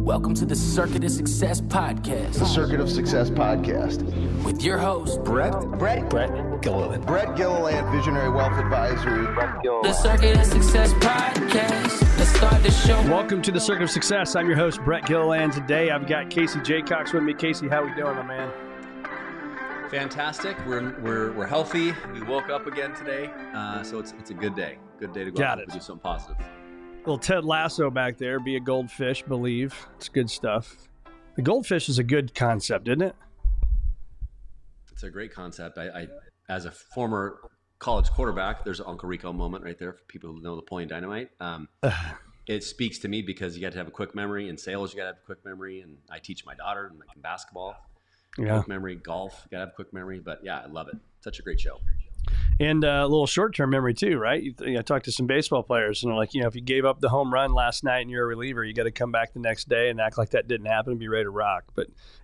Welcome to the Circuit of Success Podcast. The Circuit of Success Podcast. With your host, Brett Gilliland. Brett Gilliland, Visionary Wealth Advisory. The Circuit of Success Podcast. Let's start the show. Welcome to the Circuit of Success. I'm your host, Brett Gilliland. Today, I've got Casey Jacox with me. Casey, how we doing, my man? Fantastic. We're healthy. We woke up again today, so it's a good day. Good day to go out and do something positive. Little Ted Lasso back there. Be a goldfish, believe. It's good stuff. The goldfish is a good concept, isn't it? It's a great concept. I as a former college quarterback, there's an Uncle Rico moment right there for people who know Napoleon Dynamite. It speaks to me because you got to have a quick memory. In sales, you got to have a quick memory. And I teach my daughter in basketball. Quick memory, golf, you got to have a quick memory. But yeah, I love it. Such a great show. And a little short-term memory too, right? I talked to some baseball players, and they're like, if you gave up the home run last night and you're a reliever, you got to come back the next day and act like that didn't happen and be ready to rock.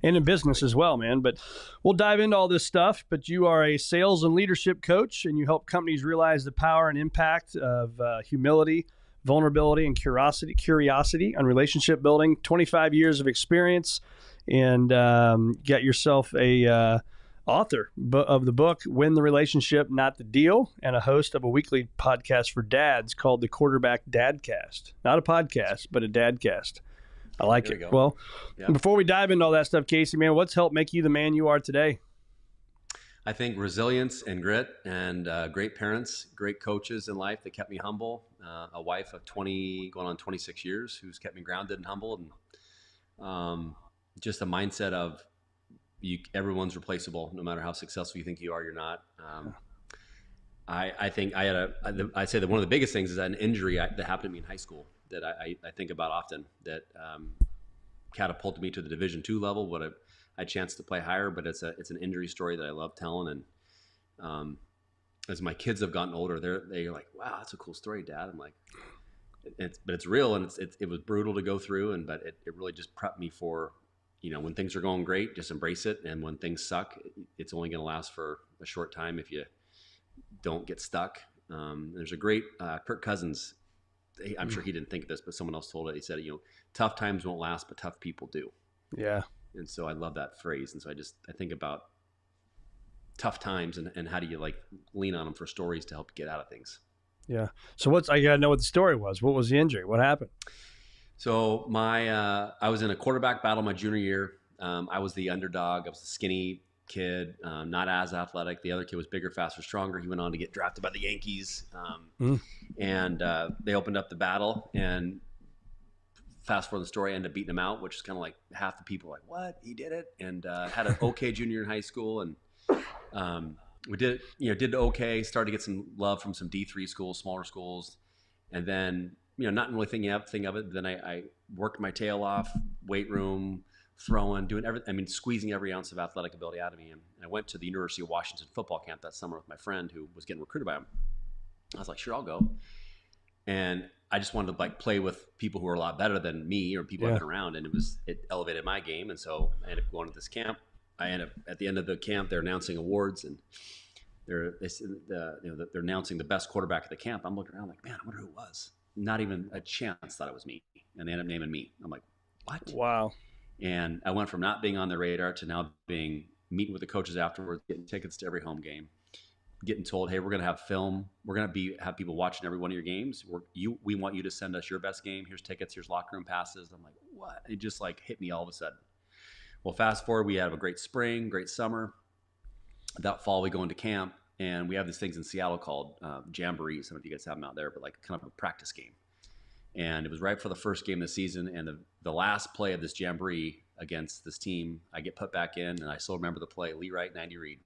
And in business as well, man. But we'll dive into all this stuff. But you are a sales and leadership coach, and you help companies realize the power and impact of humility, vulnerability, and curiosity on relationship building. 25 years of experience, and got yourself a author of the book, Win the Relationship, Not the Deal, and a host of a weekly podcast for dads called the Quarterback DadCast. Not a podcast, but a dadcast. I like it. Well, Before we dive into all that stuff, Casey, man, what's helped make you the man you are today? I think resilience and grit and great parents, great coaches in life that kept me humble. A wife of 20, going on 26 years, who's kept me grounded and humble. And just a mindset of, everyone's replaceable, no matter how successful you think you are, you're not. I think I'd say that one of the biggest things is an injury that happened to me in high school that I think about often, that catapulted me to the Division II level. I had a chance to play higher, but it's an injury story that I love telling. And as my kids have gotten older, they're like, wow, that's a cool story, Dad. I'm like, but it's real, and it was brutal to go through, but it really just prepped me for, when things are going great, just embrace it. And when things suck, it's only going to last for a short time if you don't get stuck. There's a great Kirk Cousins. I'm sure he didn't think of this, but someone else told it. He said, tough times won't last, but tough people do. Yeah. And so I love that phrase. And so I think about tough times and how do you lean on them for stories to help you get out of things. Yeah. So I got to know what the story was. What was the injury? What happened? So I was in a quarterback battle my junior year. I was the underdog. I was the skinny kid, not as athletic. The other kid was bigger, faster, stronger. He went on to get drafted by the Yankees. And they opened up the battle, and fast forward the story, I ended up beating him out, which is kind of like half the people were like, what? He did it? And had an okay junior in high school. And we did okay, started to get some love from some D3 schools, smaller schools. And then not really thinking of it. Then I worked my tail off, weight room, throwing, doing everything. Squeezing every ounce of athletic ability out of me. And I went to the University of Washington football camp that summer with my friend who was getting recruited by him. I was like, sure, I'll go. And I just wanted to play with people who were a lot better than me or people I've been around. And it elevated my game. And so I ended up going to this camp. At the end of the camp, they're announcing awards, and they're announcing the best quarterback at the camp. I'm looking around like, man, I wonder who it was. Not even a chance thought it was me. And they ended up naming me. I'm like, what? Wow. And I went from not being on the radar to now meeting with the coaches afterwards, getting tickets to every home game, getting told, hey, we're going to have film. We're going to have people watching every one of your games. We want you to send us your best game. Here's tickets. Here's locker room passes. I'm like, what? It just hit me all of a sudden. Well, fast forward, we have a great spring, great summer. That fall, we go into camp. And we have these things in Seattle called jamborees. Some of you guys have them out there, but kind of a practice game. And it was right for the first game of the season. And the last play of this jamboree against this team, I get put back in, and I still remember the play, Lee Wright, 90 read.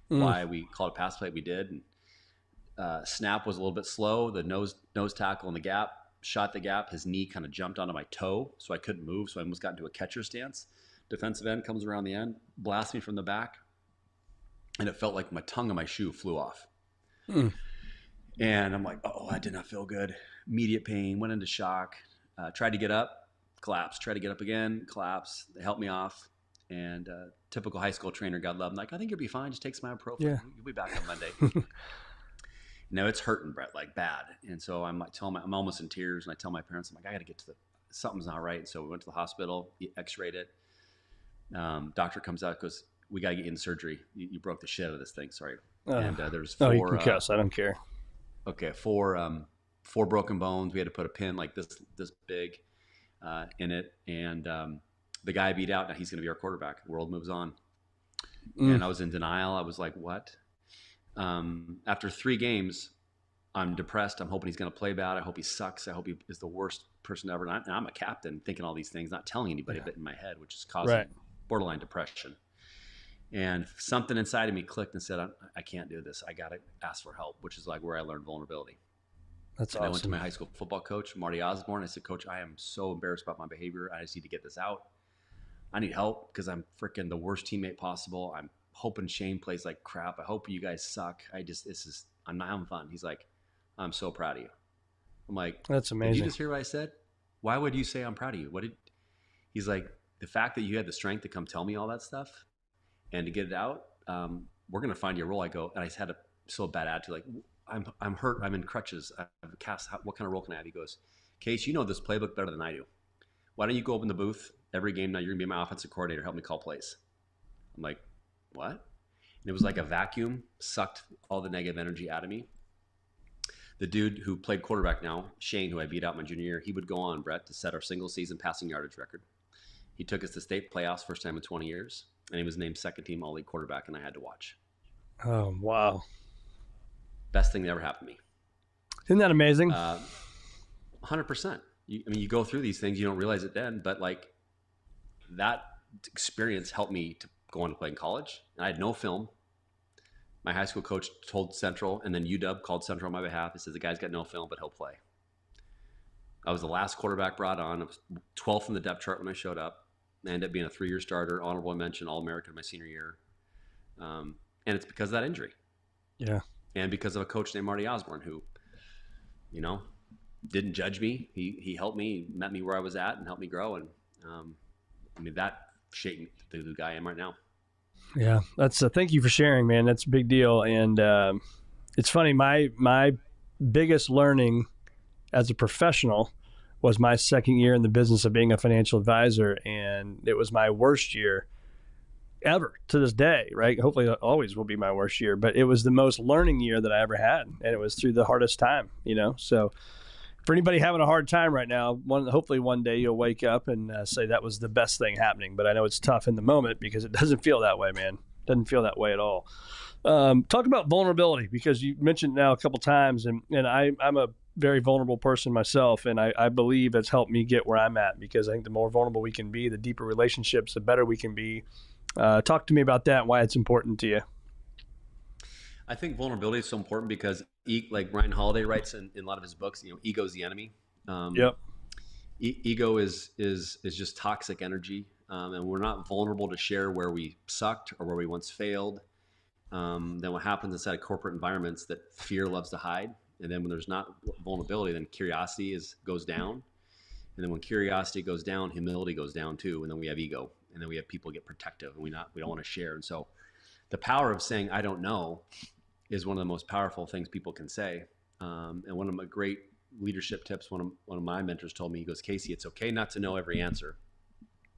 Why we called a pass play, we did. And snap was a little bit slow. The nose tackle in the gap, shot the gap. His knee kind of jumped onto my toe, so I couldn't move. So I almost got into a catcher stance. Defensive end comes around the end, blasts me from the back. And it felt like my tongue of my shoe flew off. And I'm like, oh, I did not feel good. Immediate pain, went into shock. Tried to get up, collapsed. Tried to get up again, collapsed. They helped me off. And typical high school trainer, God love him, like, I think you'll be fine. Just take some ibuprofen. Yeah. You'll be back on Monday. No, it's hurting, Brett, bad. And so I'm almost in tears. And I tell my parents, I'm like, I got to get to something's not right. So we went to the hospital, x-rayed it. Doctor comes out, goes, we got to get you in surgery. You broke the shit out of this thing. Sorry. And there's 4. Oh, you can cuss. I don't care. Okay. 4 broken bones. We had to put a pin like this big in it. And the guy beat out. Now he's going to be our quarterback. The world moves on. And I was in denial. I was like, what? After 3 games, I'm depressed. I'm hoping he's going to play bad. I hope he sucks. I hope he is the worst person ever. And I'm a captain thinking all these things, not telling anybody, but in my head, which is causing borderline depression. And something inside of me clicked and said, I can't do this. I got to ask for help, which is like where I learned vulnerability. That's and awesome. I went to my high school football coach, Marty Osborne. I said, Coach, I am so embarrassed about my behavior. I just need to get this out. I need help because I'm freaking the worst teammate possible. I'm hoping Shane plays like crap. I hope you guys suck. I'm not having fun. He's like, I'm so proud of you. I'm like, that's amazing. Did you just hear what I said? Why would you say I'm proud of you? He's like, the fact that you had the strength to come tell me all that stuff and to get it out, we're going to find you a role. I go, and I just had a bad attitude. Like, I'm hurt. I'm in crutches. I have a cast. What kind of role can I have? He goes, Case, you know this playbook better than I do. Why don't you go up in the booth every game? Now you're going to be my offensive coordinator. Help me call plays. I'm like, what? And it was like a vacuum sucked all the negative energy out of me. The dude who played quarterback now, Shane, who I beat out my junior year, he would go on, Brett, to set our single season passing yardage record. He took us to state playoffs first time in 20 years, and he was named second team all-league quarterback, and I had to watch. Oh, wow. Best thing that ever happened to me. Isn't that amazing? 100%. You go through these things, you don't realize it then, but like that experience helped me to go on to play in college. And I had no film. My high school coach told Central, and then UW called Central on my behalf. He says, the guy's got no film, but he'll play. I was the last quarterback brought on. I was 12th in the depth chart when I showed up. I ended up being a 3-year starter, honorable mention, All-American my senior year. And it's because of that injury. Yeah. And because of a coach named Marty Osborne who, didn't judge me. He helped me, met me where I was at and helped me grow. And that shaped me to the guy I am right now. Yeah, that's thank you for sharing, man. That's a big deal. And it's funny, my biggest learning as a professional was my second year in the business of being a financial advisor, and it was my worst year ever to this day, right? Hopefully it always will be my worst year, but it was the most learning year that I ever had, and it was through the hardest time, So for anybody having a hard time right now, hopefully one day you'll wake up and say that was the best thing happening. But I know it's tough in the moment because it doesn't feel that way, man. It doesn't feel that way at all. Talk about vulnerability, because you mentioned it now a couple times, and I'm a very vulnerable person myself, and I believe it's helped me get where I'm at, because I think the more vulnerable we can be, the deeper relationships, the better we can be. Talk to me about that and why it's important to you. I think vulnerability is so important because, like Ryan Holiday writes in a lot of his books, ego is the enemy. Yep. Ego is just toxic energy, and we're not vulnerable to share where we sucked or where we once failed. Then what happens inside of corporate environments that fear loves to hide, and then when there's not vulnerability, then curiosity goes down, and then when curiosity goes down, humility goes down too, and then we have ego, and then we have people get protective, and we don't want to share. And so the power of saying I don't know is one of the most powerful things people can say. And one of my great leadership tips, one of my mentors told me, he goes, Casey, it's okay not to know every answer.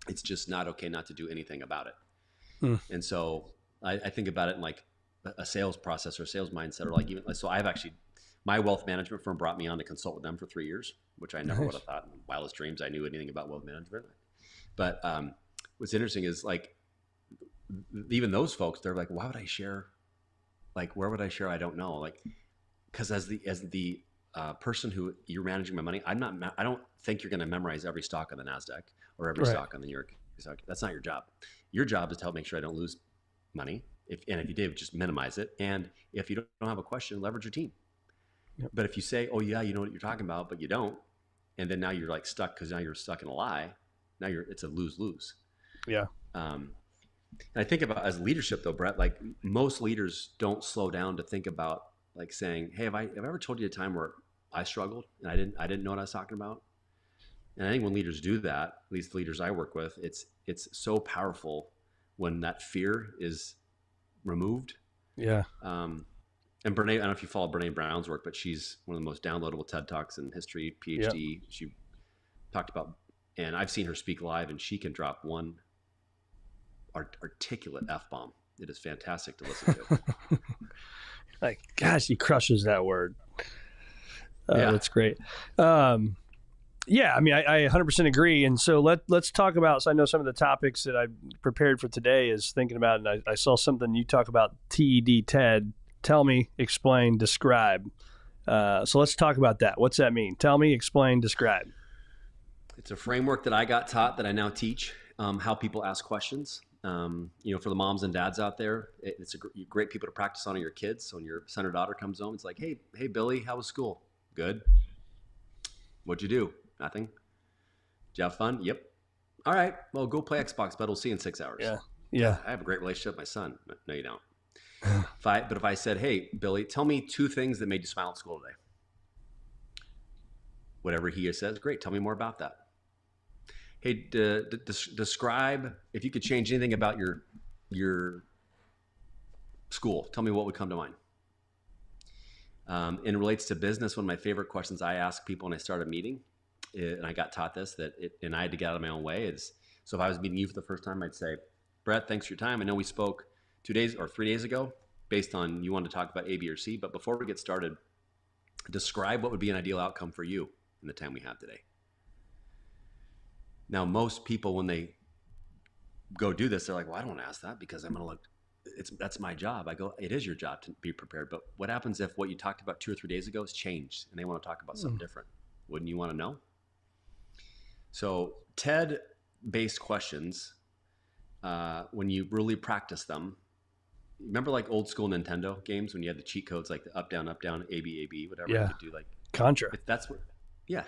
It's just not okay not to do anything about it. And so I think about it in like a sales process or a sales mindset, or so I've actually, my wealth management firm brought me on to consult with them for 3 years, which I never would have thought in wildest dreams I knew anything about wealth management. But what's interesting is like, even those folks, they're like, why would I share? Like, where would I share? I don't know. Like, because as the person who you're managing my money, I don't think you're going to memorize every stock on the NASDAQ or every stock on the New York stock. That's not your job. Your job is to help make sure I don't lose money. If you did, just minimize it. And if you don't have a question, leverage your team. Yep. But if you say, oh yeah, you know what you're talking about, but you don't, and then now you're like stuck because now you're stuck in a lie. Now it's a lose-lose. Yeah. And I think about as leadership though, Brett, like most leaders don't slow down to think about like saying, hey, have I ever told you a time where I struggled and I didn't know what I was talking about? And I think when leaders do that, at least the leaders I work with, it's so powerful when that fear is removed. Yeah. And Brene, I don't know if you follow Brene Brown's work, but she's one of the most downloadable TED Talks in history, PhD. Yep. She talked about, and I've seen her speak live, and she can drop one articulate F-bomb. It is fantastic to listen to. Like, gosh, he crushes that word. Yeah. That's great. Yeah, I mean, I 100% agree. And so let's talk about, so I know some of the topics that I prepared for today is thinking about, and I saw something you talk about, TED, TED. Tell me, explain, describe. So let's talk about that. What's that mean? Tell me, explain, describe. It's a framework that I got taught that I now teach, how people ask questions. For the moms and dads out there, it's great people to practice on your kids. So when your son or daughter comes home, it's like, hey, Billy, how was school? Good. What'd you do? Nothing. Did you have fun? Yep. All right. Well, go play Xbox, but we'll see you in 6 hours. Yeah. I have a great relationship with my son. No, you don't. If I said, hey, Billy, tell me 2 things that made you smile at school today. Whatever he says, great. Tell me more about that. Hey, describe, if you could change anything about your school, tell me what would come to mind. And it relates to business. One of my favorite questions I ask people when I start a meeting, and I got taught this, and I had to get out of my own way, is, so if I was meeting you for the first time, I'd say, Brett, thanks for your time. I know we spoke 2 days or 3 days ago based on you wanted to talk about A, B, or C, but before we get started, describe what would be an ideal outcome for you in the time we have today. Now, most people, when they go do this, they're like, well, I don't want to ask that because I'm going to look, that's my job. I go, it is your job to be prepared. But what happens if what you talked about 2 or 3 days ago has changed and they want to talk about something different? Wouldn't you want to know? So TED-based questions, when you really practice them, remember like old school Nintendo games when you had the cheat codes, like the up, down, A, B, whatever. Yeah. You could do like Contra. That's what, yeah.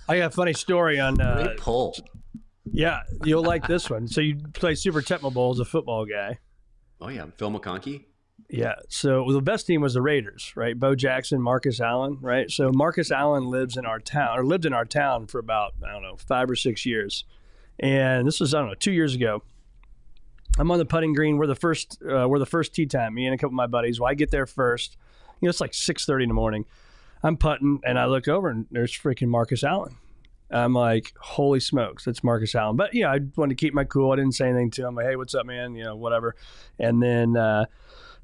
I got a funny story on. Great pull. Yeah, you'll like this one. So you play Super Tecmo Bowl as a football guy. Oh yeah, Phil McConkey. Yeah. So the best team was the Raiders, right? Bo Jackson, Marcus Allen, right? So Marcus Allen lived in our town for about, 5 or 6 years. And this was, 2 years ago. I'm on the putting green. We're the first tee time, me and a couple of my buddies. Well, I get there first. It's like 6:30 in the morning. I'm putting, and I look over, and there's freaking Marcus Allen. I'm like, holy smokes, that's Marcus Allen. But, I wanted to keep my cool. I didn't say anything to him. Like, hey, what's up, man? Whatever. And then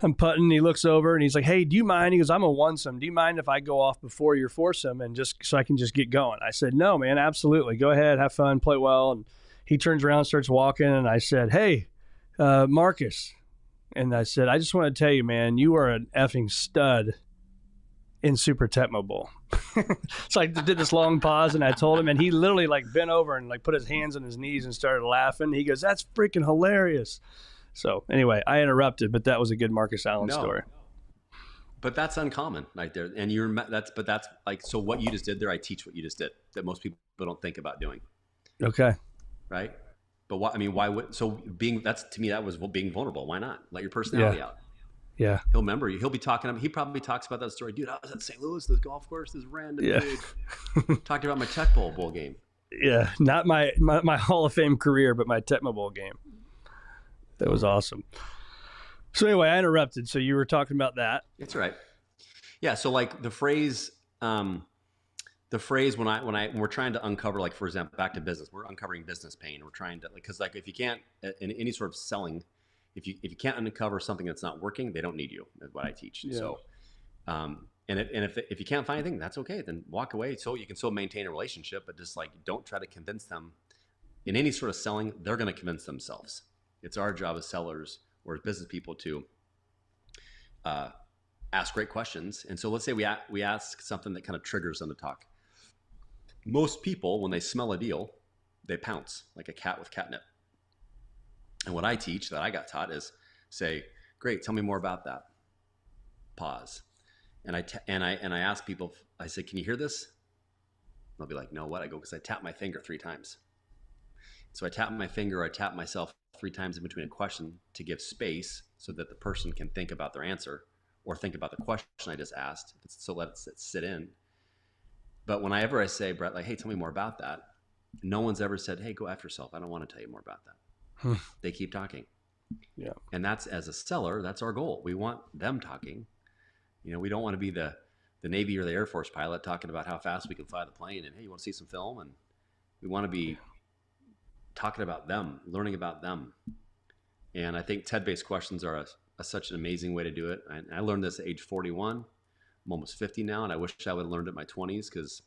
I'm putting. He looks over, and he's like, hey, do you mind? He goes, I'm a one-some. Do you mind if I go off before your foursome and just so I can just get going? I said, no, man, absolutely. Go ahead, have fun, play well. And he turns around, starts walking, and I said, hey, Marcus. And I said, I just want to tell you, man, you are an effing stud in Super Tecmo Bowl. So I did this long pause, and I told him, and he literally like bent over and like put his hands on his knees and started laughing. He goes, that's freaking hilarious. So anyway, I interrupted, but that was a good Marcus Allen story. But that's uncommon right there. And that's like, so what you just did there, I teach what you just did that most people don't think about doing. Okay. Right. But why would, so to me, that was being vulnerable. Why not? Let your personality out. Yeah. He'll remember you. He'll be talking. He probably talks about that story. Dude, I was at St. Louis, this golf course, this random dude. Talked about my Tecmo Bowl game. Yeah. Not my Hall of Fame career, but my Tecmo Bowl game. That was awesome. So anyway, I interrupted. So you were talking about that. That's right. Yeah. So like the phrase when we're trying to uncover, like, for example, back to business, we're uncovering business pain. We're trying to, because like, if you can't, in any sort of selling, if you can't uncover something that's not working, they don't need you, is what I teach. Yeah. So, if you can't find anything, that's okay. Then walk away. So you can still maintain a relationship, but just like, don't try to convince them. In any sort of selling, they're going to convince themselves. It's our job as sellers or as business people to ask great questions. And so let's say we ask something that kind of triggers them to talk. Most people, when they smell a deal, they pounce like a cat with catnip. And what I teach, that I got taught, is say, great, tell me more about that. Pause. And I ask people, I say, can you hear this? They'll be like, no, what? I go, because I tap my finger 3 times. So I tap my finger, or I tap myself 3 times in between a question to give space so that the person can think about their answer or think about the question I just asked. So let it sit in. But whenever I say, Brett, like, hey, tell me more about that, no one's ever said, hey, go after yourself. I don't want to tell you more about that. They keep talking. Yeah. And that's, as a seller, that's our goal. We want them talking. We don't want to be the Navy or the Air Force pilot talking about how fast we can fly the plane and, hey, you want to see some film? And We want to be talking about them, learning about them. And I think TED-based questions are such an amazing way to do it. I learned this at age 41. I'm almost 50 now, and I wish I would have learned it in my 20s, because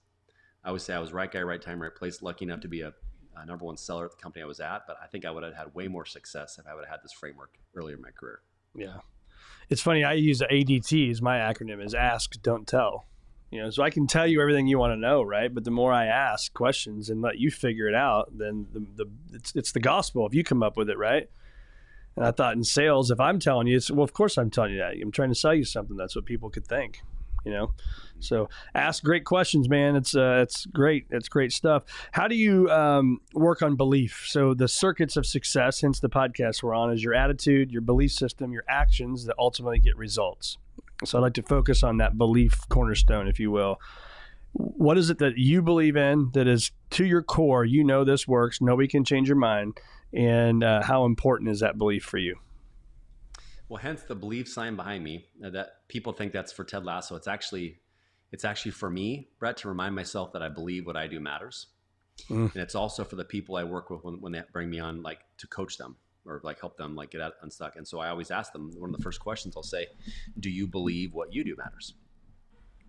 I always say I was right guy, right time, right place, lucky enough to be a number one seller at the company I was at. But I think I would have had way more success if I would have had this framework earlier in my career. Yeah. It's funny. I use ADT as my acronym is ask, don't tell. So I can tell you everything you want to know, right? But the more I ask questions and let you figure it out, then it's the gospel if you come up with it, right? And I thought in sales, if I'm telling you, well, of course I'm telling you that. I'm trying to sell you something. That's what people could think, So ask great questions, man. It's great. It's great stuff. How do you work on belief? So the circuits of success, hence the podcast we're on, is your attitude, your belief system, your actions that ultimately get results. So I'd like to focus on that belief cornerstone, if you will. What is it that you believe in that is to your core? This works. Nobody can change your mind. And how important is that belief for you? Well, hence the belief sign behind me that people think that's for Ted Lasso. It's actually for me, Brett, to remind myself that I believe what I do matters. And it's also for the people I work with when they bring me on, like to coach them or like help them like get unstuck. And so I always ask them, one of the first questions I'll say, do you believe what you do matters?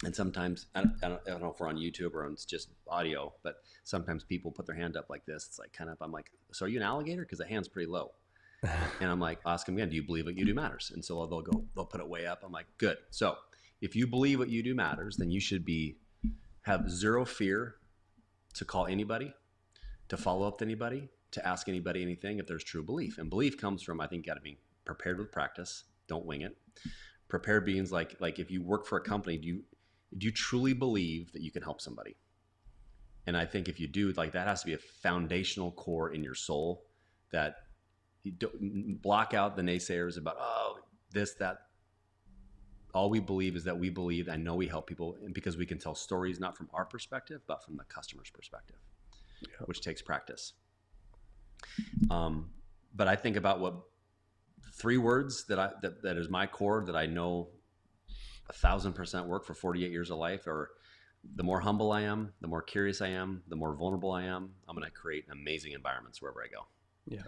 And sometimes, I don't know if we're on YouTube or it's just audio, but sometimes people put their hand up like this. It's like kind of, I'm like, so are you an alligator? Because the hand's pretty low. And I'm like, ask them again, do you believe what you do matters? And so they'll put it way up. I'm like, good. So if you believe what you do matters, then you should have zero fear to call anybody, to follow up to anybody, to ask anybody anything if there's true belief. And belief comes from, I think, you got to be prepared with practice. Don't wing it. Prepared means like if you work for a company, do you truly believe that you can help somebody? And I think if you do, like that has to be a foundational core in your soul, that you don't block out the naysayers about, this, that. All we believe is that we believe, I know we help people, and because we can tell stories not from our perspective, but from the customer's perspective, which takes practice. But I think about what 3 words that is my core that I know 1,000% work for 48 years of life, or the more humble I am, the more curious I am, the more vulnerable I am, I'm going to create amazing environments wherever I go. Yeah.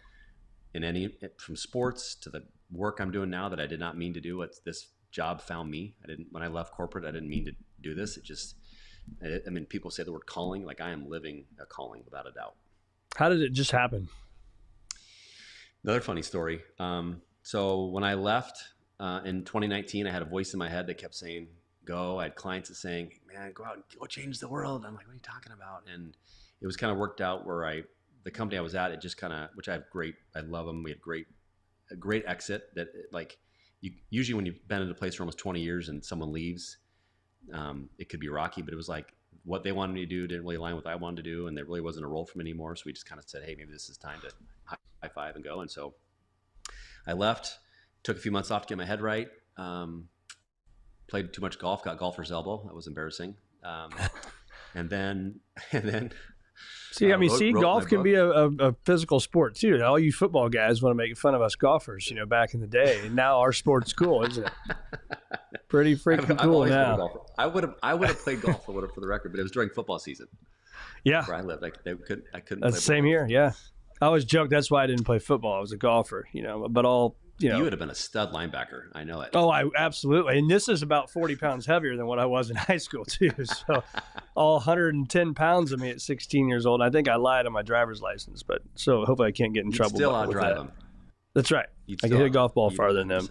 From sports to the work I'm doing now that I did not mean to do. This job found me. When I left corporate, I didn't mean to do this. People say the word calling, like I am living a calling without a doubt. How did it just happen? Another funny story. So when I left in 2019, I had a voice in my head that kept saying, go. I had clients that saying, man, go out and go change the world. I'm like, what are you talking about? And it was kind of worked out where the company I was at, it just kind of, which I love them. We had a great exit that usually when you've been in a place for almost 20 years and someone leaves, it could be rocky, but it was like what they wanted me to do didn't really align with what I wanted to do. And there really wasn't a role for me anymore. So we just kind of said, hey, maybe this is time to high five and go. And so I left, took a few months off to get my head right. Played too much golf, got golfer's elbow. That was embarrassing. And then golf can be a physical sport too. All you football guys want to make fun of us golfers, back in the day. And now our sport's cool, isn't it? Pretty freaking cool now. I would have played golf for the record, but it was during football season. Yeah. Where I lived. I couldn't That's the same here, yeah. I always joke that's why I didn't play football. I was a golfer, but all you would have been a stud linebacker. I know it. Oh, I absolutely. And this is about 40 pounds heavier than what I was in high school too. So all 110 pounds of me at 16 years old. I think I lied on my driver's license, but so hopefully I can't get in trouble. Still outdrive them. That's right. I can hit a golf ball farther than them,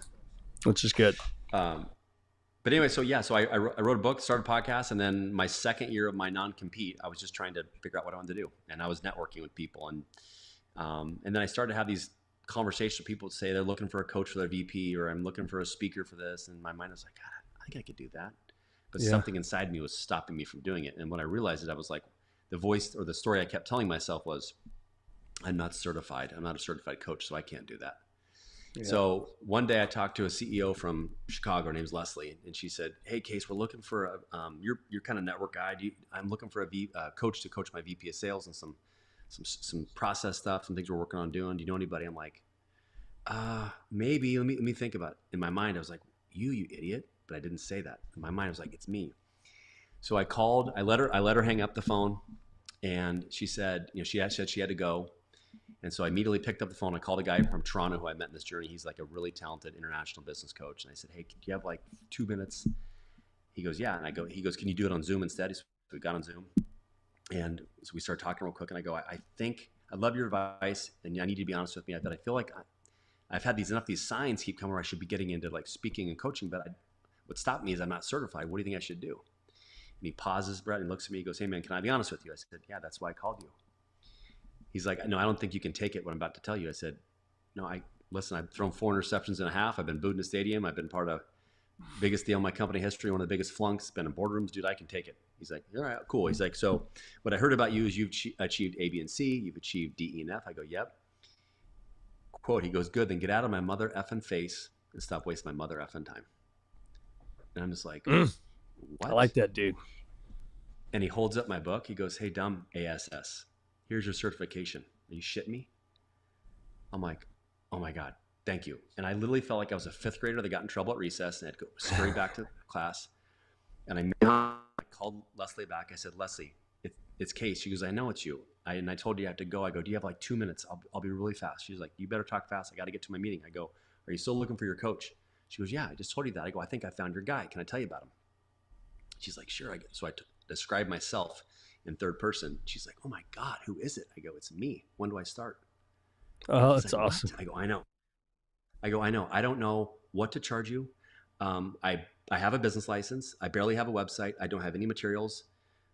which is good. But anyway, so I wrote a book, started a podcast, and then my second year of my non-compete, I was just trying to figure out what I wanted to do. And I was networking with people. And then I started to have these conversations with people say they're looking for a coach for their VP, or I'm looking for a speaker for this. And my mind was like, God, I think I could do that. But something inside me was stopping me from doing it. And when I realized it, I was like, the voice or the story I kept telling myself was, I'm not certified. I'm not a certified coach, so I can't do that. Yeah. So one day I talked to a CEO from Chicago. Her name's Leslie, and she said, "Hey, Case, we're looking for you're kind of network guy. I'm looking for a coach to coach my VP of sales and some process stuff, some things we're working on doing. Do you know anybody?" I'm like, maybe. Let me think about it. In my mind, I was like, you idiot. But I didn't say that. In my mind, I was like, it's me. So I called. I let her hang up the phone. And she said, she said she had to go. And so I immediately picked up the phone. I called a guy from Toronto who I met in this journey. He's like a really talented international business coach. And I said, hey, do you have like 2 minutes? He goes, yeah. And he goes, can you do it on Zoom instead? So we got on Zoom. And so we started talking real quick. And I go, I think I love your advice. And I need you to be honest with me. I feel like I've had these signs keep coming where I should be getting into like speaking and coaching. But what stopped me is I'm not certified. What do you think I should do? And he pauses, Brett, and looks at me. He goes, hey, man, can I be honest with you? I said, yeah, that's why I called you. He's like, no, I don't think you can take it, what I'm about to tell you. I said, no, listen, I've thrown 4 interceptions and a half. I've been booed in a stadium. I've been part of biggest deal in my company history, one of the biggest flunks, been in boardrooms. Dude, I can take it. He's like, all right, cool. He's like, so what I heard about you is you've achieved A, B, and C. You've achieved D, E, and F. I go, yep. Quote, he goes, good, then get out of my mother effing face and stop wasting my mother effing time. And I'm just like, what? I like that, dude. And he holds up my book. He goes, hey, dumb ASS. Here's your certification. Are you shitting me? I'm like, oh my God, thank you. And I literally felt like I was a 5th grader that got in trouble at recess and had to go scurry back to class. And I called Leslie back. I said, Leslie, it's Case. She goes, I know it's you. And I told you I have to go. I go, do you have like 2 minutes? I'll be really fast. She's like, you better talk fast. I got to get to my meeting. I go, are you still looking for your coach? She goes, yeah, I just told you that. I go, I think I found your guy. Can I tell you about him? She's like, sure. So I described myself in 3rd person. She's like, oh my God, who is it? I go, it's me. When do I start? Oh, that's like, awesome. What? I go, I know. I don't know what to charge you. I have a business license. I barely have a website. I don't have any materials,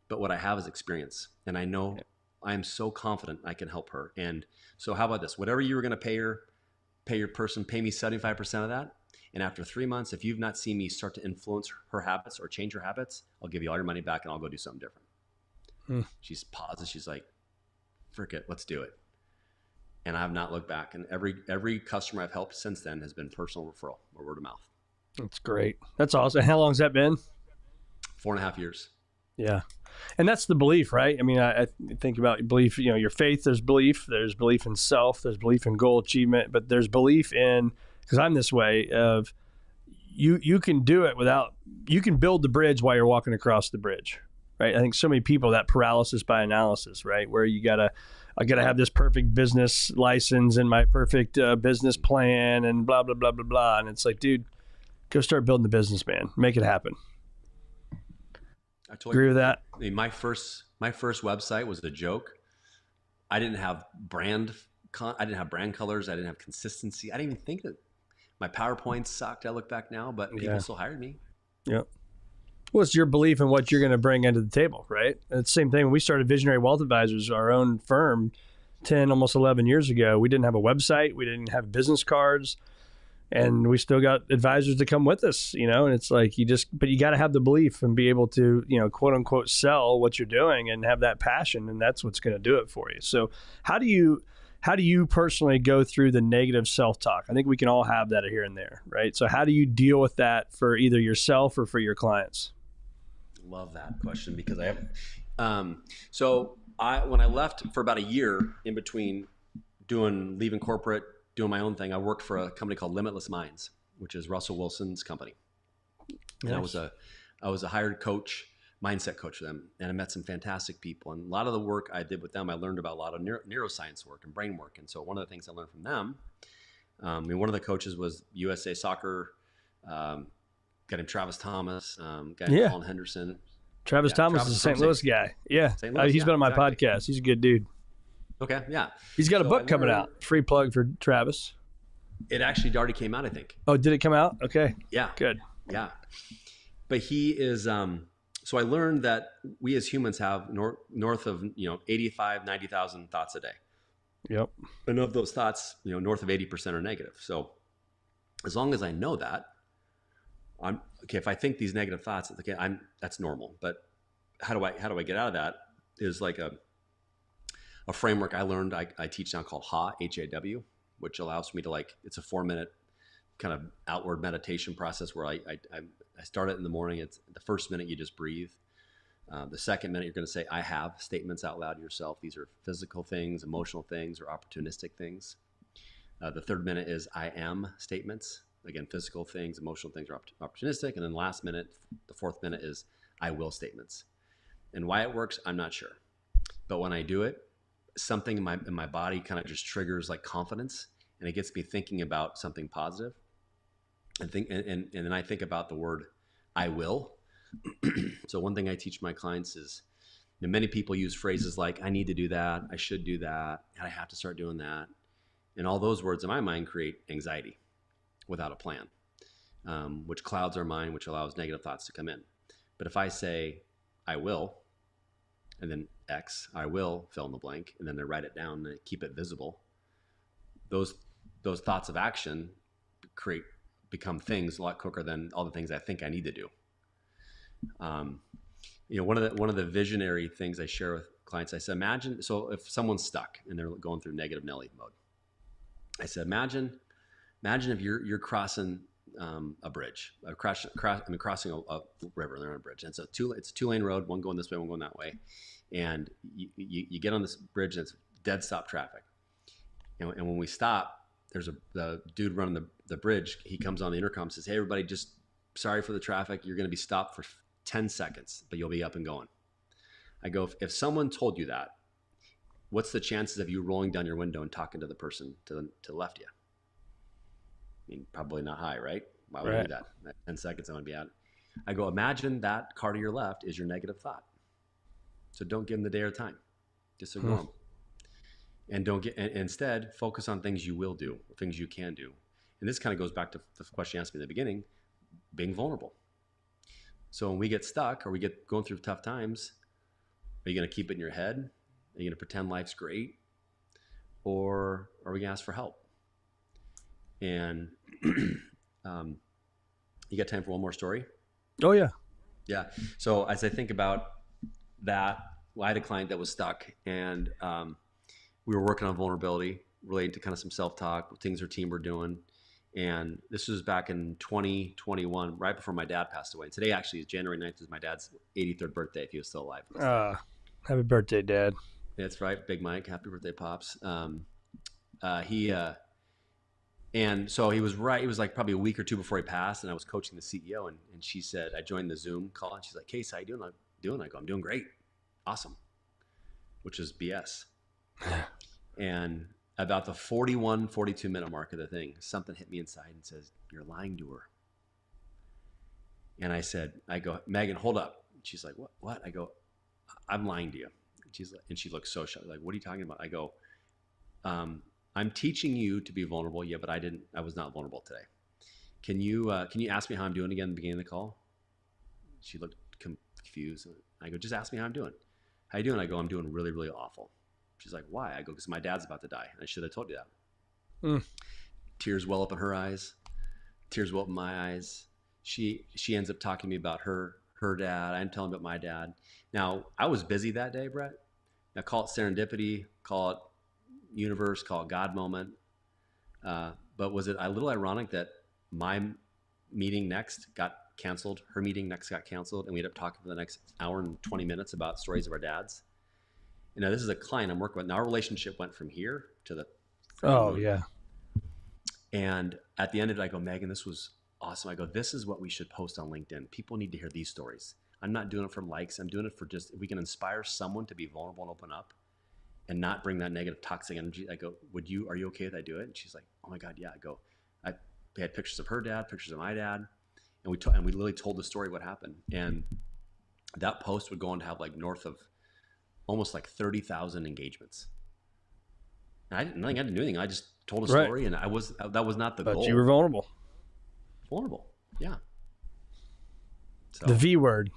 but what I have is experience. And I know I am so confident I can help her. And so how about this? Whatever you were going to pay your person, pay me 75% of that. And after 3 months, if you've not seen me start to influence her habits or change her habits, I'll give you all your money back and I'll go do something different. She's pauses. She's like, frick it, let's do it. And I have not looked back. And every customer I've helped since then has been personal referral or word of mouth. That's great. That's awesome. How long has that been? 4.5 years. Yeah. And that's the belief, right? I mean, I think about belief, your faith, there's belief in self, there's belief in goal achievement, but there's belief in, because I'm this way, of you can do it you can build the bridge while you're walking across the bridge, right? I think so many people, that paralysis by analysis, right? Where I gotta have this perfect business license and my perfect business plan and blah, blah, blah, blah, blah. And it's like, dude, go start building the business, man. Make it happen. I totally agree with that. I mean, my first website was a joke. I didn't have brand colors. I didn't have consistency. I didn't even think that my PowerPoint sucked. I look back now, but people still hired me. Yeah. Well, it's your belief in what you're going to bring into the table, right? And it's the same thing when we started Visionary Wealth Advisors, our own firm, 10, almost 11 years ago. We didn't have a website. We didn't have business cards. And we still got advisors to come with us, and it's like but you got to have the belief and be able to, quote unquote, sell what you're doing and have that passion. And that's what's going to do it for you. So how do you personally go through the negative self-talk? I think we can all have that here and there, right? So how do you deal with that for either yourself or for your clients? Love that question because I have, when I left for about a year in between leaving corporate, doing my own thing, I worked for a company called Limitless Minds, which is Russell Wilson's company. And nice. I was a hired coach, mindset coach for them. And I met some fantastic people. And a lot of the work I did with them, I learned about a lot of neuroscience work and brain work. And so one of the things I learned from them, one of the coaches was USA Soccer, guy named Travis Thomas, guy named Colin Henderson. Travis Thomas is a St. Louis guy. Yeah. He's been on my podcast. He's a good dude. Okay, yeah. He's got a book coming out. Free plug for Travis. It actually already came out, I think. Oh, did it come out? Okay. Yeah. Good. Yeah. But he is, so I learned that we as humans have north of, 85, 90,000 thoughts a day. Yep. And of those thoughts, north of 80% are negative. So as long as I know that, I'm okay. If I think these negative thoughts, okay, that's normal. But how do I get out of that? Is like a framework I learned. I teach now called HAW, H-A-W, which allows me to it's a 4-minute kind of outward meditation process where I start it in the morning. It's the first minute you just breathe. The second minute you're going to say I have statements out loud to yourself. These are physical things, emotional things, or opportunistic things. The third minute is I am statements. Again, physical things, emotional things are opportunistic. And then last minute, the fourth minute is I will statements. And why it works, I'm not sure. But when I do it, something in my body kind of just triggers like confidence, and it gets me thinking about something positive. And then I think about the word I will. So one thing I teach my clients is, many people use phrases like I need to do that, I should do that, and I have to start doing that. And all those words in my mind create anxiety without a plan, which clouds our mind, which allows negative thoughts to come in. But if I say I will, and then X, I will fill in the blank, and then I write it down and keep it visible, those thoughts of action become things a lot quicker than all the things I think I need to do. One of the visionary things I share with clients, I said, imagine, so if someone's stuck and they're going through negative Nelly mode, I said, imagine if you're crossing a bridge, crossing a river, and they're on a bridge, and it's a 2-lane road, one going this way, one going that way, and you get on this bridge and it's dead stop traffic, and when we stop, there's the dude running the bridge. He comes on the intercom and says, hey everybody, just sorry for the traffic, you're going to be stopped for 10 seconds, but you'll be up and going. I go, if someone told you that, what's the chances of you rolling down your window and talking to the person to the left of you? I mean, probably not high, right? Why would I do that? At 10 seconds, I'm going to be out. I go, imagine that car to your left is your negative thought. So don't give them the day or time. Just ignore them. And instead focus on things you will do, things you can do. And this kind of goes back to the question you asked me at the beginning, being vulnerable. So when we get stuck or we get going through tough times, are you going to keep it in your head? Are you going to pretend life's great? Or are we going to ask for help? And you got time for one more story? Oh, yeah. Yeah. So as I think about that, I had a client that was stuck, and we were working on vulnerability related to kind of some self-talk, things her team were doing. And this was back in 2021, right before my dad passed away. And today actually is January 9th, is my dad's 83rd birthday, if he was still alive. Happy birthday, Dad. That's right. Big Mike. Happy birthday, Pops. And so he was right. It was like probably a week or two before he passed, and I was coaching the CEO, and she said, I joined the Zoom call, and she's like, Casey, how you doing? I go, I'm doing great. Awesome. Which is BS. And about the 42 minute mark of the thing, something hit me inside and says, you're lying to her. And I go, Megan, hold up. She's like, what? I go, I'm lying to you. And she looks so shocked. Like, what are you talking about? I go, I'm teaching you to be vulnerable. Yeah, but I was not vulnerable today. Can you ask me how I'm doing again at the beginning of the call? She looked confused. I go, just ask me how I'm doing. How you doing? I go, I'm doing really, really awful. She's like, why? I go, because my dad's about to die. And I should have told you that. Tears well up in her eyes. Tears well up in my eyes. She ends up talking to me about her dad. I'm telling about my dad. Now, I was busy that day, Brett. Now, call it serendipity, call it universe, call it God moment. But was it a little ironic that my meeting next got canceled, her meeting next got canceled, and we ended up talking for the next hour and 20 minutes about stories of our dads? You know, this is a client I'm working with. Now, our relationship went from here to the moon. Yeah. And at the end of it, I go, Megan, this was awesome. I go, this is what we should post on LinkedIn. People need to hear these stories. I'm not doing it for likes. I'm doing it for just, if we can inspire someone to be vulnerable and open up and not bring that negative toxic energy. I go, are you okay if I do it? And she's like, oh my God, yeah. I go, we had pictures of her dad, pictures of my dad. And we literally told the story of what happened. And that post would go on to have like north of almost like 30,000 engagements. And I didn't do anything. I just told a story, and that was not the goal. But you were vulnerable. Vulnerable, yeah. So, the V word.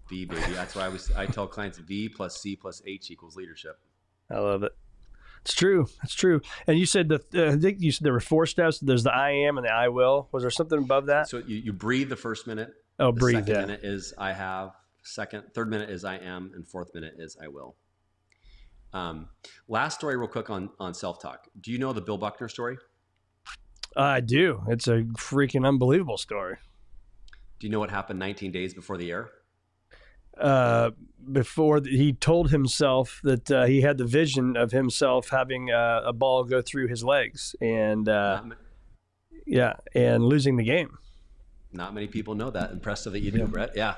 V, baby. That's why I tell clients V plus C plus H equals leadership. I love it. It's true. It's true. And you said I think you said there were 4 steps. There's the I am and the I will. Was there something above that? So you breathe the first minute. Oh, the breathe. Second Yeah. minute is I have. Third minute is I am, and fourth minute is I will. Last story real quick on self-talk. Do you know the Bill Buckner story? I do. It's a freaking unbelievable story. Do you know what happened 19 days before the air? He told himself that he had the vision of himself having a ball go through his legs and and losing the game. Not many people know that. Impressive that you do, Brett. Yeah.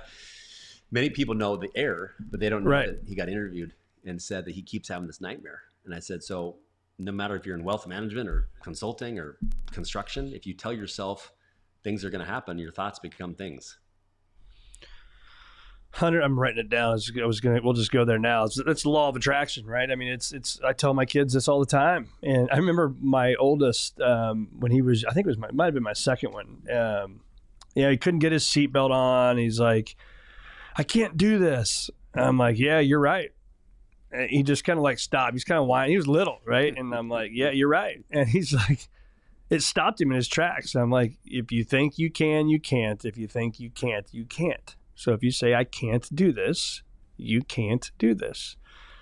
many people know the air, but they don't know Right. that he got interviewed and said that he keeps having this nightmare. And I said, so no matter if you're in wealth management or consulting or construction, if you tell yourself things are going to happen, your thoughts become things. 100. I'm writing it down. We'll just go there now. It's the law of attraction, right? I mean, it's. I tell my kids this all the time, and I remember my oldest when he was. I think it might have been my second one. He couldn't get his seatbelt on. He's like, I can't do this. And I'm like, yeah, you're right. And he just kind of like stopped. He's kind of whining. He was little, right? And I'm like, yeah, you're right. And he's like, it stopped him in his tracks. I'm like, if you think you can, you can't. If you think you can't, you can't. So if you say, I can't do this, you can't do this.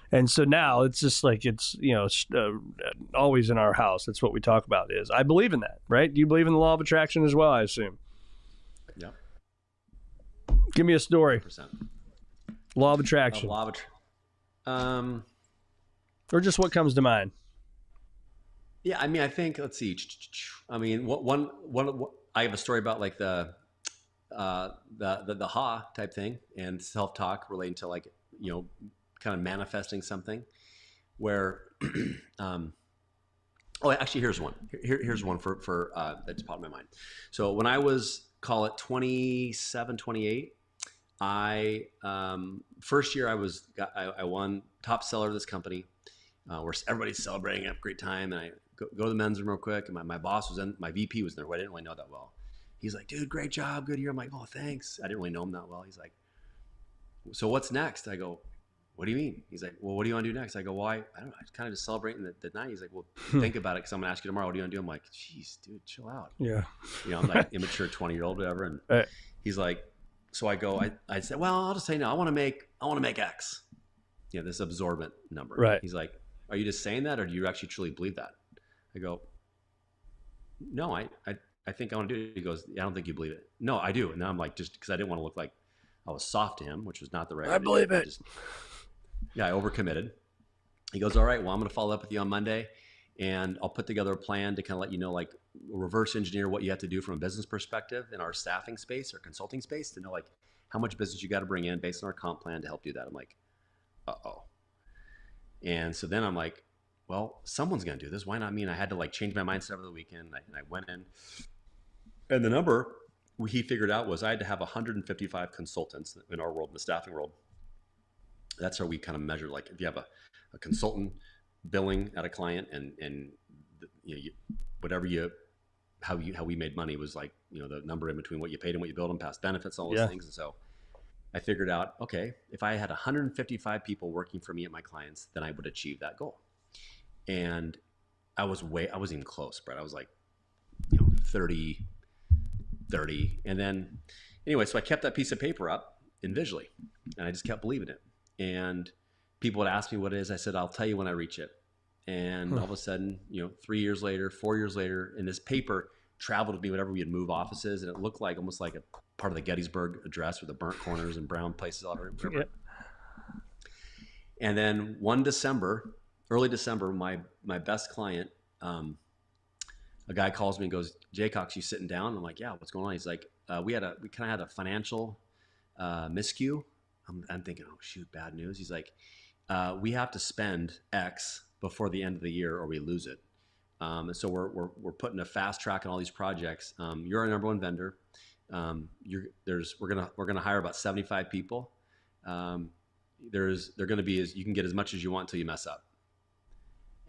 And so now it's just like, it's, always in our house. That's what we talk about is, I believe in that, right? Do you believe in the law of attraction as well, I assume? Yep. Give me a story. 100%. Law of attraction. Or just what comes to mind. Yeah, I mean, I think, let's see. I mean, one I have a story about like the ha type thing and self-talk relating to like, kind of manifesting something where, actually here's one. Here's one for that just popped in my mind. So when I was, call it 27, 28, first year I won top seller of this company, where everybody's celebrating, have a great time. And I go to the men's room real quick. And my boss was in, my VP was there, who I didn't really know that well. He's like, dude, great job. Good year. I'm like, oh, thanks. I didn't really know him that well. He's like, so what's next? I go, what do you mean? He's like, well, what do you want to do next? I go, well, I don't know. I kind of just celebrating the night. He's like, well, think about it. Cause I'm gonna ask you tomorrow, what do you want to do? I'm like, geez, dude, chill out. Yeah. I'm like immature 20-year-old, whatever. And he's like, so I go, I said, well, I'll just say no. I want to make X. This absorbent number. Right. He's like, are you just saying that, or do you actually truly believe that? I go, no, I think I want to do it. He goes, I don't think you believe it. No, I do. And now I'm like, just because I didn't want to look like I was soft to him, which was not the right. I believe it. I overcommitted. He goes, all right, well, I'm going to follow up with you on Monday, and I'll put together a plan to kind of let you know, like reverse engineer what you have to do from a business perspective in our staffing space or consulting space to know like how much business you got to bring in based on our comp plan to help do that. I'm like, uh-oh. And so then I'm like, well, someone's going to do this. Why not me? And I had to like change my mindset over the weekend. And I went in, and the number he figured out was I had to have 155 consultants in our world, in the staffing world. That's how we kind of measure, like if you have a consultant billing at a client and how we made money was like, the number in between what you paid and what you billed them, past benefits, all those things. And so I figured out, okay, if I had 155 people working for me at my clients, then I would achieve that goal. And I wasn't even close, Brett. I was like, 30. And then anyway, so I kept that piece of paper up and visually, and I just kept believing it. And people would ask me what it is. I said, I'll tell you when I reach it. And all of a sudden, 3 years later, 4 years later, and this paper traveled with me whenever we would move offices. And it looked like almost like a part of the Gettysburg Address with the burnt corners and brown places all over. Yeah. And then early December, my best client, a guy calls me and goes, Jacox, you sitting down? I'm like, yeah, what's going on? He's like, we kind of had a financial miscue. I'm thinking, oh shoot, bad news. He's like, we have to spend X before the end of the year or we lose it. And so we're putting a fast track on all these projects. You're our number one vendor. We're gonna hire about 75 people. They're gonna be you can get as much as you want until you mess up.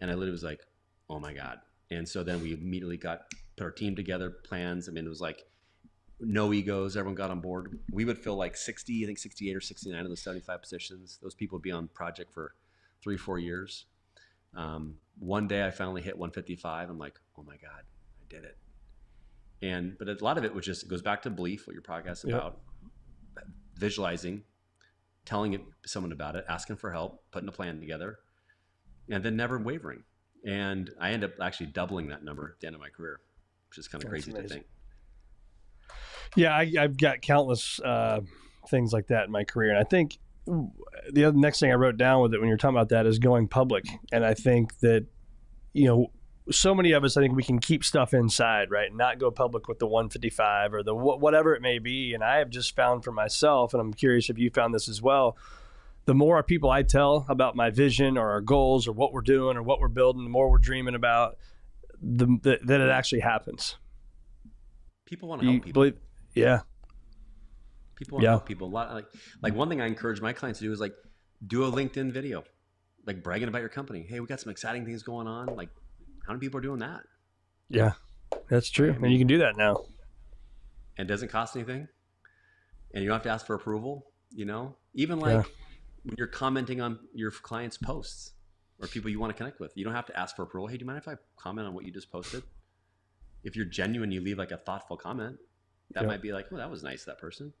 And I literally was like, oh my God. And so then we immediately put our team together, plans. I mean, it was like no egos. Everyone got on board. We would fill like 68 or 69 of those 75 positions. Those people would be on project for 3-4 years. One day I finally hit 155. I'm like, oh my God, I did it. But a lot of it it goes back to belief, what your podcast is about, visualizing, telling someone about it, asking for help, putting a plan together, and then never wavering. And I ended up actually doubling that number at the end of my career, which is kind of crazy to think. Yeah, I've got countless things like that in my career. And I think the next thing I wrote down with it when you're talking about that is going public. And I think that, so many of us, I think we can keep stuff inside, right? And not go public with the 155 or the whatever it may be. And I have just found for myself, and I'm curious if you found this as well, the more people I tell about my vision or our goals or what we're doing or what we're building, the more we're dreaming about, that it actually happens. People want to help people. Yeah. People want to help people. A lot, like one thing I encourage my clients to do is like do a LinkedIn video, like bragging about your company. Hey, we got some exciting things going on. Like, how many people are doing that? Yeah, that's true. I mean, and you can do that now. And it doesn't cost anything. And you don't have to ask for approval, Even like when you're commenting on your clients' posts or people you want to connect with, you don't have to ask for approval. Hey, do you mind if I comment on what you just posted? If you're genuine, you leave like a thoughtful comment. That might be like, oh, that was nice, that person.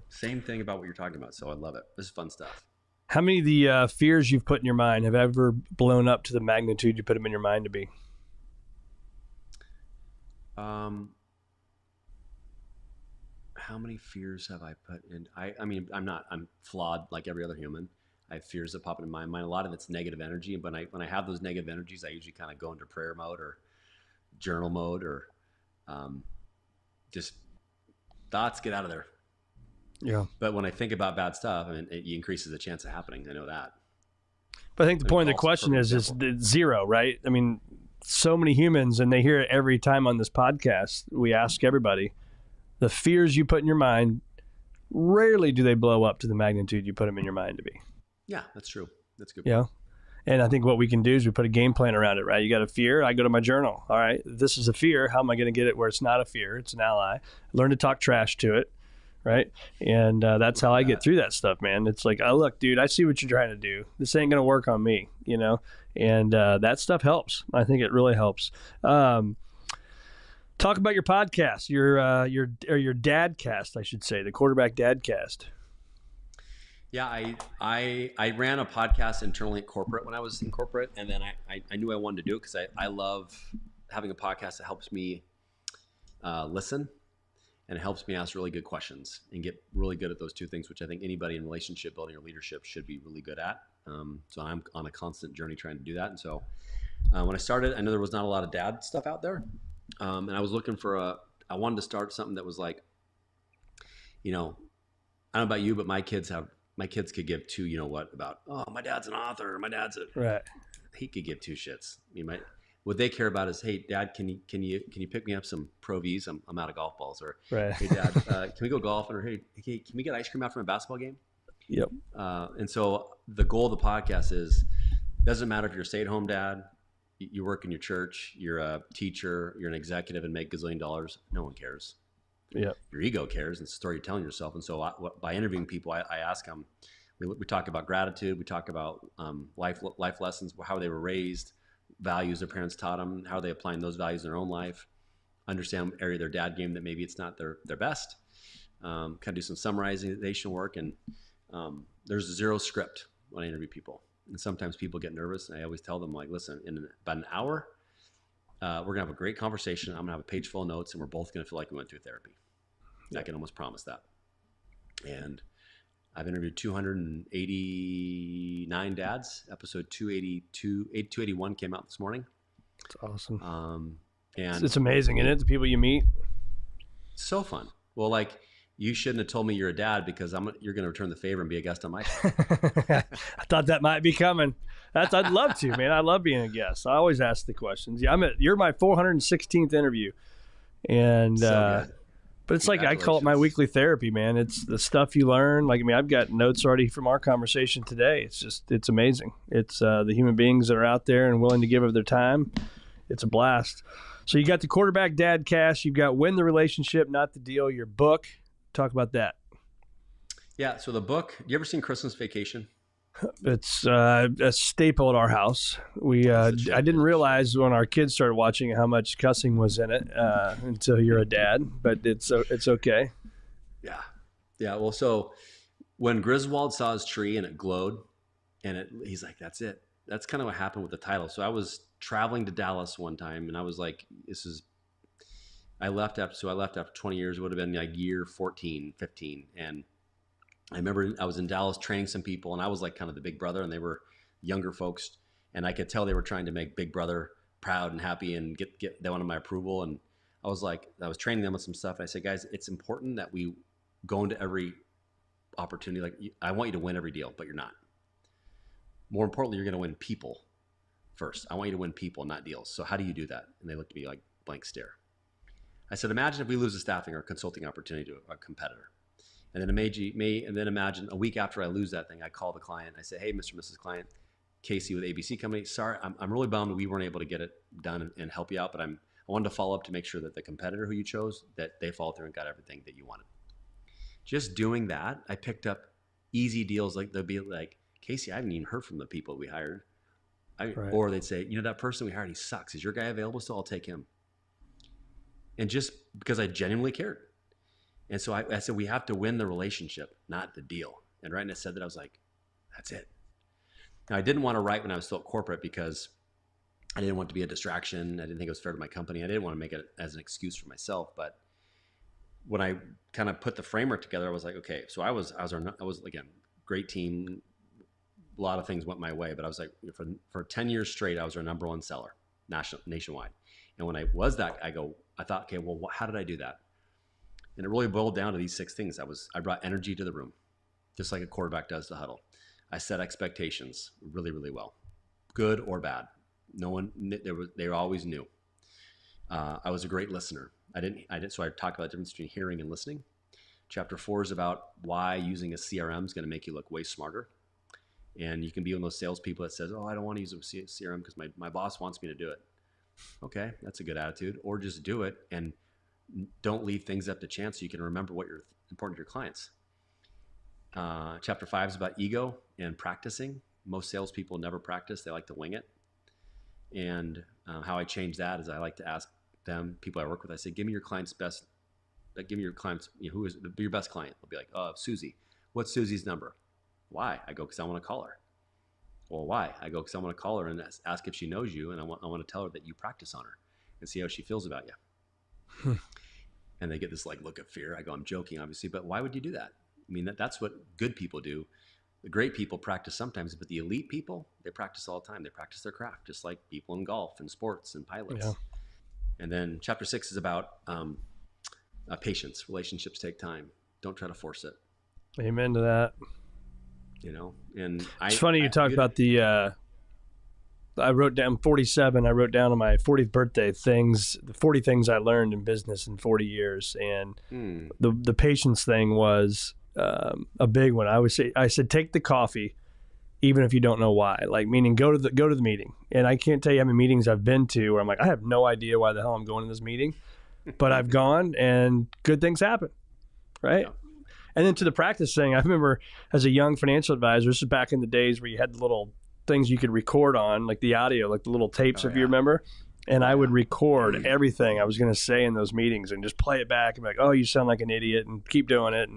Same thing about what you're talking about. So I love it. This is fun stuff. How many of the fears you've put in your mind have ever blown up to the magnitude you put them in your mind to be? How many fears have I put in? I mean, I'm flawed like every other human. I have fears that pop into my mind. A lot of it's negative energy. But when I have those negative energies, I usually kind of go into prayer mode or journal mode or just thoughts, get out of there. Yeah. But when I think about bad stuff, I mean, it increases the chance of happening. I know that. But I think the point of the question is zero, right? I mean, so many humans, and they hear it every time on this podcast, we ask everybody, the fears you put in your mind, rarely do they blow up to the magnitude you put them in your mind to be. Yeah, that's true. That's a good. Yeah. And I think what we can do is we put a game plan around it, right? You got a fear, I go to my journal. All right, this is a fear. How am I going to get it where it's not a fear? It's an ally. Learn to talk trash to it. Right. And that's how I get through that stuff, man. It's like, oh, look, dude, I see what you're trying to do. This ain't going to work on me, and that stuff helps. I think it really helps. Talk about your podcast, your DadCast, I should say, the Quarterback DadCast. Yeah, I ran a podcast internally at corporate when I was in corporate. And then I knew I wanted to do it because I love having a podcast that helps me listen. And it helps me ask really good questions and get really good at those two things, which I think anybody in relationship building or leadership should be really good at. So I'm on a constant journey trying to do that. And so when I started, I know there was not a lot of dad stuff out there. And I was looking I wanted to start something that was like, I don't know about you, but my kids could give two, about, oh, my dad's an author. My dad's right. He could give two shits. What they care about is, hey, Dad, can you pick me up some Pro Vs? I'm out of golf balls. Or, right. Hey, Dad, can we go golfing? Or, hey, can we get ice cream out from a basketball game? Yep. And so the goal of the podcast is, doesn't matter if you're a stay-at-home dad, you work in your church, you're a teacher, you're an executive and make gazillion dollars. No one cares. Yep. Your ego cares. And it's the story you're telling yourself. And so by interviewing people, I ask them, we talk about gratitude. We talk about life lessons, how they were raised, values their parents taught them, how are they applying those values in their own life, understand area of their dad game that maybe it's not their best, kind of do some summarization work. And there's zero script when I interview people. And sometimes people get nervous. And I always tell them, like, listen, in about an hour, we're going to have a great conversation. I'm going to have a page full of notes, and we're both going to feel like we went through therapy. Yeah. I can almost promise that. And I've interviewed 289 dads. Episode 281 came out this morning. That's awesome. And it's amazing, isn't it? The people you meet. So fun. Well, like, you shouldn't have told me you're a dad because you're going to return the favor and be a guest on my show. I thought that might be coming. I'd love to, man. I love being a guest. I always ask the questions. Yeah, you're my 416th interview, and so but it's like I call it my weekly therapy, man. It's the stuff you learn. Like, I mean, I've got notes already from our conversation today. It's amazing. It's the human beings that are out there and willing to give of their time. It's a blast. So you got the Quarterback DadCast. You've got Win the Relationship, Not the Deal. Your book. Talk about that. Yeah. So the book. You ever seen Christmas Vacation? It's a staple at our house. I didn't realize when our kids started watching how much cussing was in it until you're a dad, but it's okay. Yeah. Well, so when Griswold saw his tree and it glowed, and he's like, "That's it." That's kind of what happened with the title. So I was traveling to Dallas one time, and I was like, I left after 20 years. It would have been like year 14, 15, and I remember I was in Dallas training some people, and I was like kind of the big brother, and they were younger folks. And I could tell they were trying to make Big Brother proud and happy and get they wanted my approval. And I was training them with some stuff. And I said, guys, it's important that we go into every opportunity. Like, I want you to win every deal, but you're not. More importantly, you're going to win people first. I want you to win people, not deals. So how do you do that? And they looked at me like blank stare. I said, imagine if we lose a staffing or consulting opportunity to a competitor. And then imagine a week after I lose that thing, I call the client. I say, hey, Mr. and Mrs. Client, Casey with ABC Company. Sorry, I'm really bummed we weren't able to get it done and help you out, but I wanted to follow up to make sure that the competitor who you chose, that they followed through and got everything that you wanted. Just doing that, I picked up easy deals. Like, they'll be like, Casey, I haven't even heard from the people we hired. Or they'd say, that person we hired, he sucks. Is your guy available still? I'll take him. And just because I genuinely cared. And so I said, we have to win the relationship, not the deal. And right when I said that, I was like, that's it. Now, I didn't want to write when I was still at corporate because I didn't want to be a distraction. I didn't think it was fair to my company. I didn't want to make it as an excuse for myself. But when I kind of put the framework together, I was like, okay. So I was again, great team. A lot of things went my way, but I was like, for 10 years straight, I was our number one seller nationwide. And when I was that, I thought, okay, well, how did I do that? And it really boiled down to these 6 things. I brought energy to the room, just like a quarterback does the huddle. I set expectations really, really well, good or bad. They always knew. I was a great listener. So I talked about the difference between hearing and listening. Chapter 4 is about why using a CRM is going to make you look way smarter. And you can be one of those salespeople that says, oh, I don't want to use a CRM because my boss wants me to do it. Okay, that's a good attitude. Or just do it and don't leave things up to chance so you can remember what you're important to your clients. Chapter 5 is about ego and practicing. Most salespeople never practice. They like to wing it. And how I change that is I like to ask them, people I work with, I say, give me your client's, who is your best client? They'll be like, oh, Susie. What's Susie's number? Why? I go, because I want to call her. Well, why? I go, because I want to call her and ask if she knows you, and I want to tell her that you practice on her and see how she feels about you. And they get this look of fear. I go, I'm joking, obviously, but why would you do that? I mean, that's what good people do. The great people practice sometimes, but the elite people, they practice all the time. They practice their craft, just like people in golf and sports and pilots. Yeah. And then chapter 6 is about patience. Relationships take time. Don't try to force it. Amen to that. And it's funny you talk about the, I wrote down 47. I wrote down on my 40th birthday the 40 things I learned in business in 40 years. And the patience thing was a big one. I said, take the coffee, even if you don't know why, meaning go to the meeting. And I can't tell you how many meetings I've been to where I'm like, I have no idea why the hell I'm going to this meeting, but I've gone and good things happen. Right. Yeah. And then to the practice thing, I remember as a young financial advisor, this is back in the days where you had the little things you could record on, like the audio, like the little tapes, if you remember. And I would record everything I was going to say in those meetings and just play it back and be like, oh, you sound like an idiot, and keep doing it.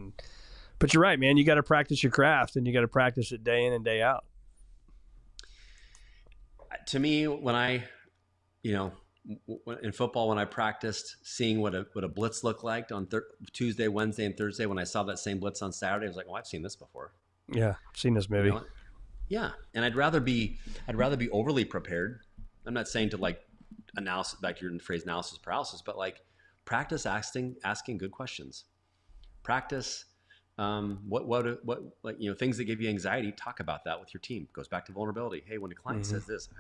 But you're right, man. You got to practice your craft, and you got to practice it day in and day out. To me, when I, in football, when I practiced seeing what a blitz looked like on Tuesday, Wednesday, and Thursday, when I saw that same blitz on Saturday, I was like, "Oh, I've seen this before." Yeah, I've seen this movie. Yeah, and I'd rather be overly prepared. I'm not saying to analysis, back to your phrase, analysis paralysis, but practice asking good questions. Practice things that give you anxiety. Talk about that with your team. Goes back to vulnerability. Hey, when a client says this,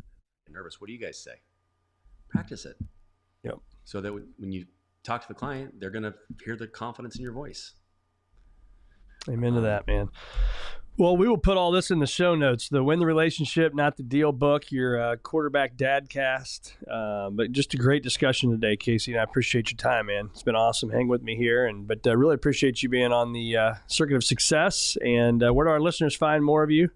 I'm nervous. What do you guys say? Practice it. Yep. So that when you talk to the client, they're going to hear the confidence in your voice. Amen to that, man. Well, we will put all this in the show notes. The Win the Relationship, Not the Deal book, your Quarterback DadCast. But just a great discussion today, Casey, and I appreciate your time, man. It's been awesome hanging with me here, but really appreciate you being on the Circuit of Success. And where do our listeners find more of you?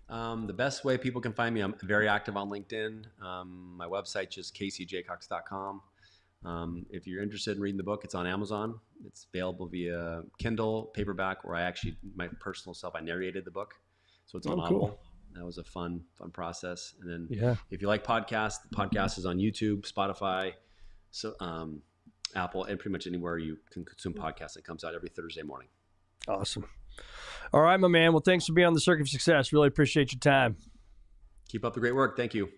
The best way people can find me, I'm very active on LinkedIn. My website, just CaseyJacox.com. If you're interested in reading the book, it's on Amazon. It's available via Kindle, paperback, or my personal self, I narrated the book. So it's on Audible. Cool. That was a fun process. And then if you like podcasts, the podcast is on YouTube, Spotify, so Apple, and pretty much anywhere you can consume podcasts. It comes out every Thursday morning. Awesome. All right, my man. Well, thanks for being on the Circuit of Success. Really appreciate your time. Keep up the great work. Thank you.